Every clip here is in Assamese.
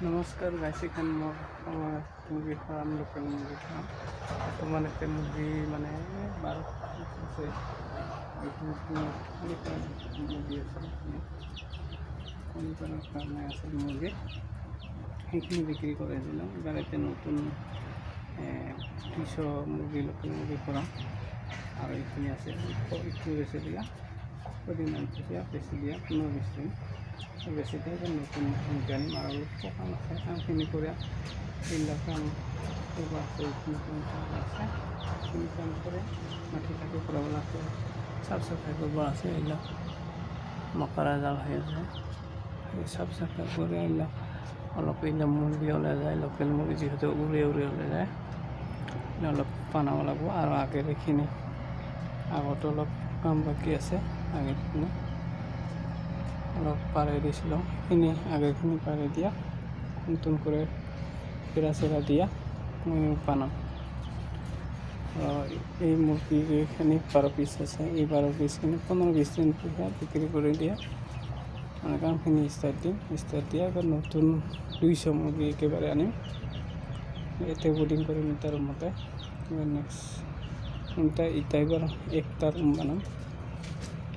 নমস্কাৰ গাইছ, এখান মোৰ মুৰ্গী ফাৰ্ম, লোকেল মুৰ্গী ফাৰ্ম। বৰ্তমান একটা মুৰ্গী মানে 12 আছে। মুৰ্গী আছে কণী পাৰৰ কাৰণে আছিল মুৰ্গী, সেইখিনি বিক্ৰী কৰিছিলোঁ। এবাৰ এতিয়া নতুন 200 মুৰ্গী লোকেল মুৰ্গী ফাৰ্ম, আৰু এইখিনি আছে ইটো বেছি দিয়া কদিনমান তেতিয়া বেছি দিয়া 15-20 দিন বেছি দিয়ে। এবার নতুন মুৰ্গী আনিম আৰু সকাম আছে, কামখিনি করে এইবিলাক কাম করবো আছে। এইখিনি কাম আছে, এইখিনি কাম করে মাটি কাটি ফুরাব আছে, সাফ সাফাই করবো আছে। এইবিলাক মকৰা জাল হয়ে আছে, এই সাফ সাফাই কৰে এইবিলাক অলপ এইবিলাক মুৰ্গী ওলাই যায়। লোকেল মুৰ্গী যিহেতু উড়ে ওলাই যায়, অলপ বনাব লাগব। আৰু আগের এইখিনি আগত অলপ কাম বাকি আছে, আগেরখিনি অলপ পাড়াই দিয়েছিল, সেইখিনি আগেরখিনি পাড়াই দিয়া নতুন করে পেড়া চেরা দিয়া বানাম। এই মুরগিখানি 12 পিস আছে, এই 12 পিসখানি 15-20 দিন বিক্রি করে দিয়া মানে কামখিনি স্টার্ট দিয়া এবার নতুন 200 মুরগি একেবারে আনিম। এতে বোর্ডিং করে মিটার মতে এবার নেক্সট এটা এবার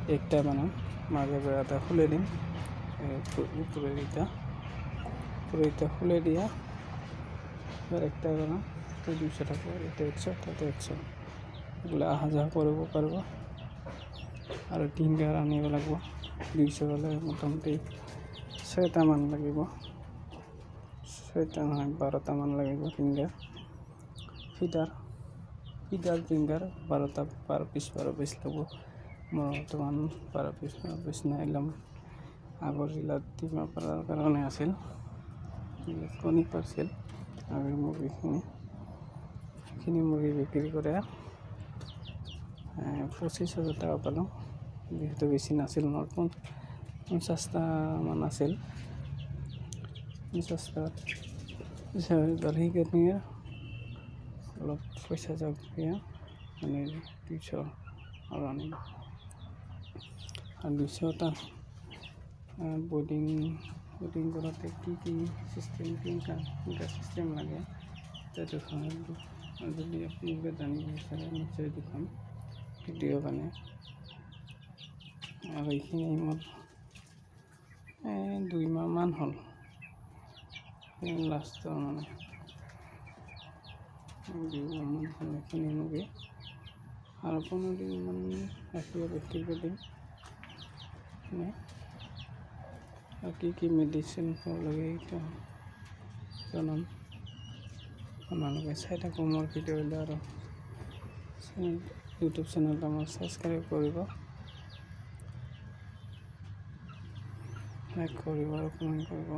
একটা বানাম মাঝে বেড়াটা খুলে দিন, উপরের এটা খুলে দিয়া এবার একটা বানাম। তো 200 টাকা, এটা 100, তাতে 100, এগুলো আহা যাওয়া করব পারবো। আর টিঙ্গার আনিব লাগব 200 হলে মোটামুটি 6টা মান লাগিব, 6টা নয় 12টা মান লাগিব টিঙ্গার। ফিডার টিঙ্গার 12 পিস লাগব। মোৰ বৰ্তমান 12 পিস নাইলাম, আগৰ জিলাত ডিমা পাৰাৰ কাৰণে আছিল, কণী পাৰছিল আগৰ মুৰ্গীখিনি। সেইখিনি মুৰ্গী বিক্ৰী কৰে 25,000 টাকা পালোঁ। যিহেতু বেছি নাছিল, মোৰ 50টা মান আছিল, 50টা সেইখিনি অলপ পইচা যাওক মানে 200 আৰু আনিম। আর 200টা বোর্ডিং করাতে কি সিস্টেম সিস্টেম লাগে তাতে যদি আপনাদের জানিয়ে তাহলে নিশ্চয়ই দেখাম ভিডিও বানাই। আর এইখিনি মোৰ 2 মাহ মান হ'ল লাষ্টৰ মানে 2 মাহ মান হ'ল এইখিনি মুৰ্গী। আৰু 15 দিন মান ৰাখিব বিক্ৰী কৰি দিম। আৰ কি মেডিসিন খাব লাগে এটা জনাম, আপোনালোকে চাই থাকো মোৰ ভিডিঅ' হ'লে। আৰু ইউটিউব চেনেলটো মোৰ ছাবস্ক্ৰাইব কৰিব, লাইক কৰিব আৰু কমেণ্ট কৰিব।